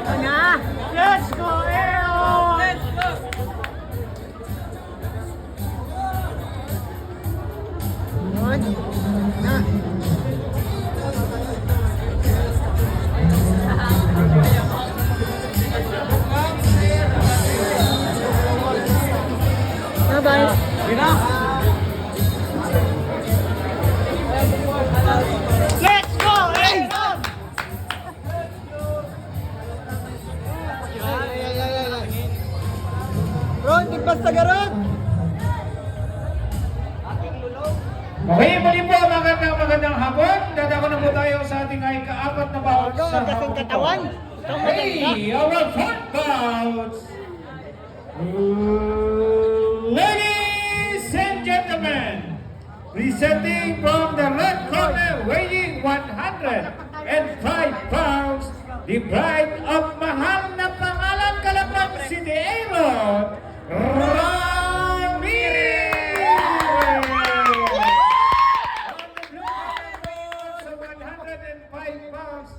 Ito na. Let's go, Aaron! Let's go! Yun. Na. Na ba? Let's go, Aaron! Ron, tigpas sa garot! Okay, muli po magandang hapon. Dadako na po tayo sa ating ay kaapat na bout sa Kasing hapon katawan. ito. Hey, our front bouts! Ladies and gentlemen, presenting from the red corner, weighing 105 pounds, the bride of mahal na pangalan Calapag City, Aaron Ramirez! On the blue corner, sa 105 pounds,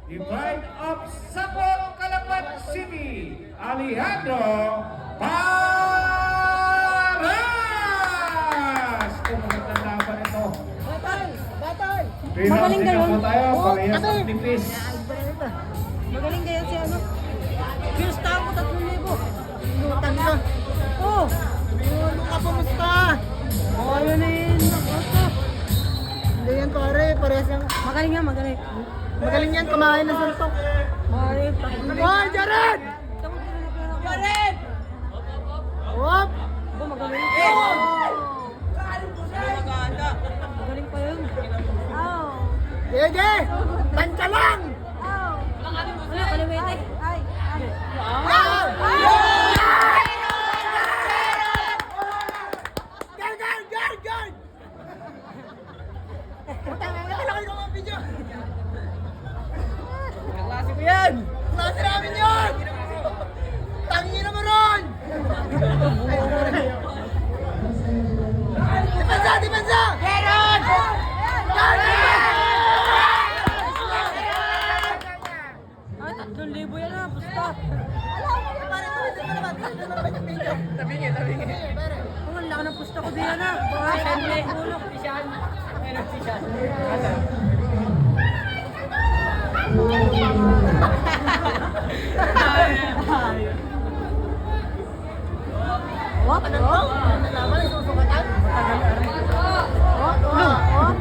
the bride of Sapol, Calapag City, Alejandro Paras! Kung magandang laban ito. Batay! Batay! Magaling Three rounds din kayo. po tayo, parehas Batay! ang nipis. Magaling kayo si ano? Pinusta ako 3,000. Lutang na. Oh! Ano ka pumusta? Oh, yun na yun. Hindi yan pare, parehas lang. Magaling nga, magaling. Magaling yan, kumain ng suntok. Magaling. Hoy, Jared! Jared! Wop! Aba, magaling. Magaling pa yun. Oh! Sige! Tansya lang! Oh! Ano, kaliwete? Ay! Guard! Guard! Guard! Putang ina, kailangan ko mga video. Klase mo yan! Klase namin yun! Tangin na mo ron! Depensa! Depensa! Meron! Ay, 3,000 yan ah, pusta. Tabingin. Oh, ang laki ng pusta ko diyan ah. Baka siyempre. Ulok, siyan. Meron si siyan. Wop! Wop! Nalaman ang susukatan? Wop! Wop! Wop!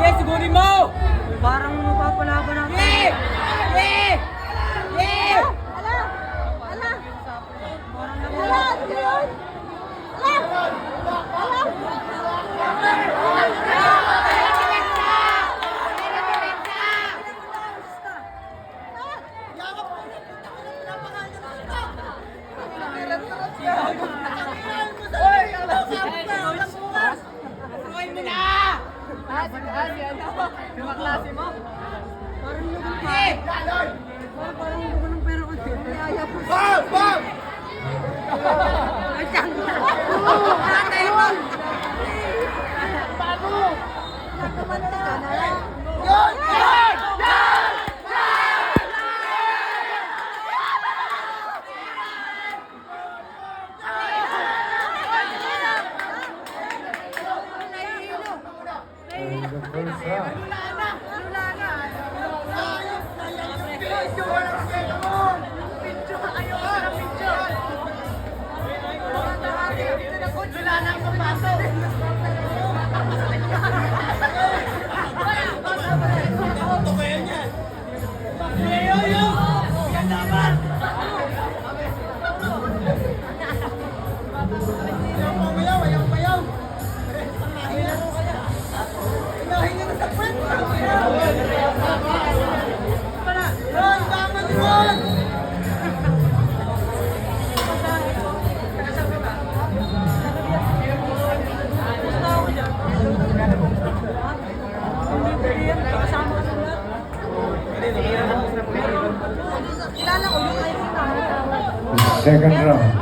Yes, sigurin mo! Parang mapapalaban natin. Yeah! Yeah! Yeah! Ala! Ala! Parang Ala! Yun! Ala! Yakap mo! Turuin mo na! Yung klase mo? Parang lugan pa. Parang lugan ng pera ko. Kaya po. Bob! Bob! Ay, siyang na. Patay mo! Bago! Nakamanta ka na lang. Yun! Yun! Wala nang papasok! Second round.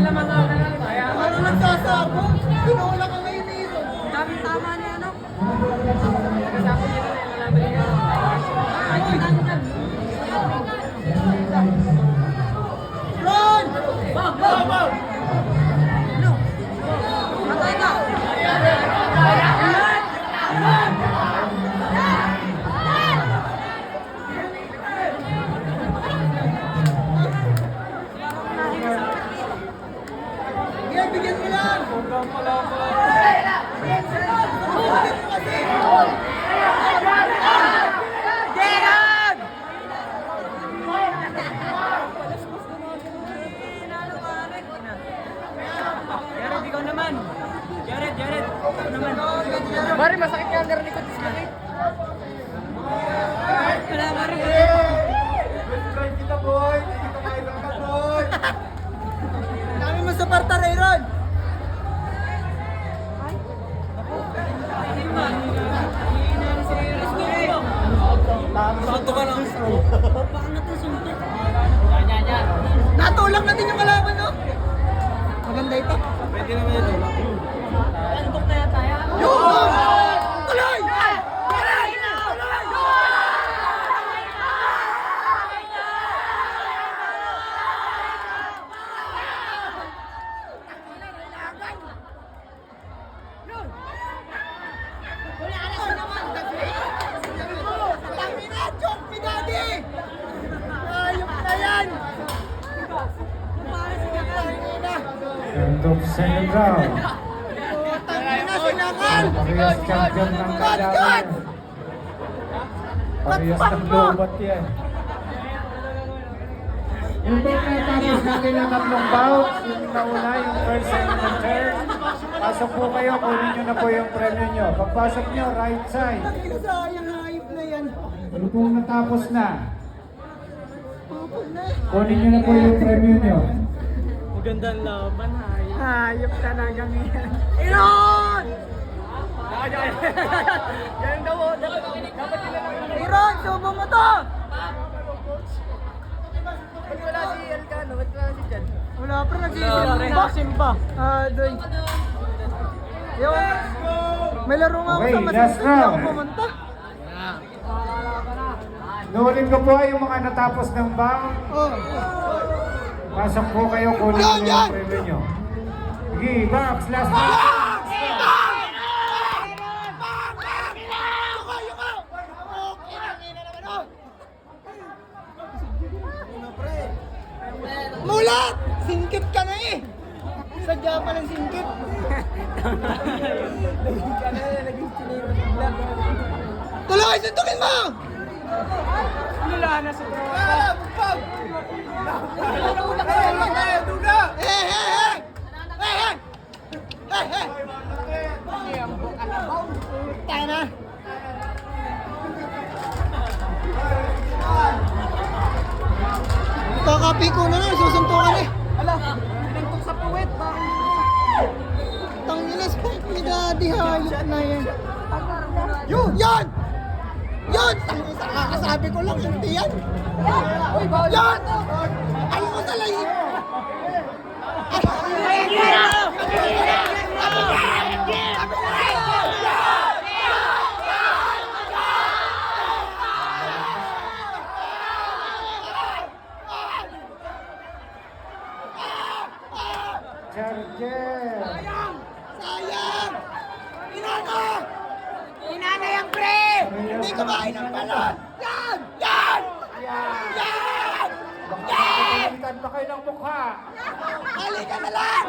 Ano nagsasabo? Tinola ka ngayon eh. Tama niya, ano? Run! Ano? Patay ka! Sige, bigyan mo lang! Jared, ikaw naman. Jared, ikaw naman. Bari, masakit ka ang likod. Masakit. Wala, Bari. Kita boy! Kita kaidol ka boy! Dami mo sa parta, Rayron! Santo ka lang. Natulak na din yung kalaban, no? Maganda ito. Pwede naman ito. Antok na yata yan. Yun! Tuloy! Tangina, joke me daddy! Ayok na yan! Tangina! End of second round. Tangina, sinangal! Parehas champion ng kalaban. Parehas ng lobat yan. Yung bang natapos natin ang tatlong bouts, yung nauna, yung first, second, and third, pasok po kayo, kunin nyo na po yung premyo nyo. Pagpasok nyo, right side. Tangina, sayang hayop na yan. Ano pong natapos na? Pupul na. Kunin nyo na po yung premyo nyo. Magandang laban, hay. Hayop talagang yan. Iron! Yan daw, dapat sila lang. Iron, subo mo to! Ba't wala si Elcano? Ba't wala si Jan? Wala pa, nagsisimba. Doy. Yung, may laro nga ako Okay, sa last Masinto, hindi ako round. pumunta. Nuulit ko po yung mga natapos ng bout. Oh. Pasok po kayo, kunin nyo na yung premyo nyo. Sige, box, last round. Mulat! Singkit ka na eh! Sadya pa ng singkit. Tuloy! Suntukin mo! Wala na sa Duga! Eh! Tayo na! Kakapi ko na lang, susuntukan eh. Ala, sinuntok sa puwet. Tangina, spike ni daddy, hayop na yan. Yun! Yan! Yan! Tangina, kakasabi ko lang, hindi yan. Yan! Ay mo sa lahi! Charger! Sayang! Inana! Inana yung pre! Hindi kumain ng balon! Yan! Yan! Yan! Pagkakalitan pa kayo ng mukha. Halikan na lang!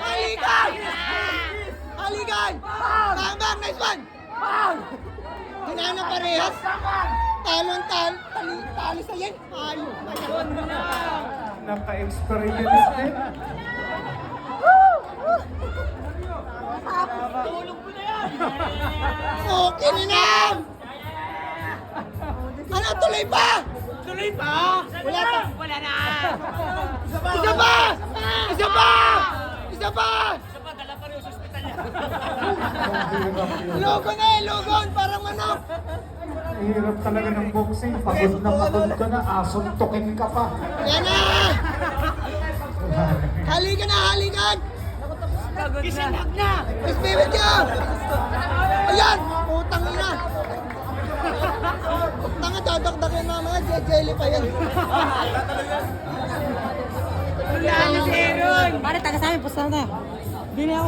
Halikan! Halikan! Bang! Bang! Nice one! Bang! Inana parehas! Talon tali sa yan! Ayun! Naka-experience din. Okay na lang! Ano? Tuloy pa! Tuloy pa? Wala pa! Wala na. Isa pa! Isa pa! Isa pa! Isa pa, dala pa rin sa ospital niya. Logo na eh! Logon! Parang manok! Hirap talaga ng boxing. Pagod ka na, asuntukin ka pa. Yan na! Halika na! Pagod na. Spirit ka! Ayan! Putang ina! Tanga, dadakdakin na mga jelly pa yan. Pare, taga sa amin, pusta na tayo. Bili ako.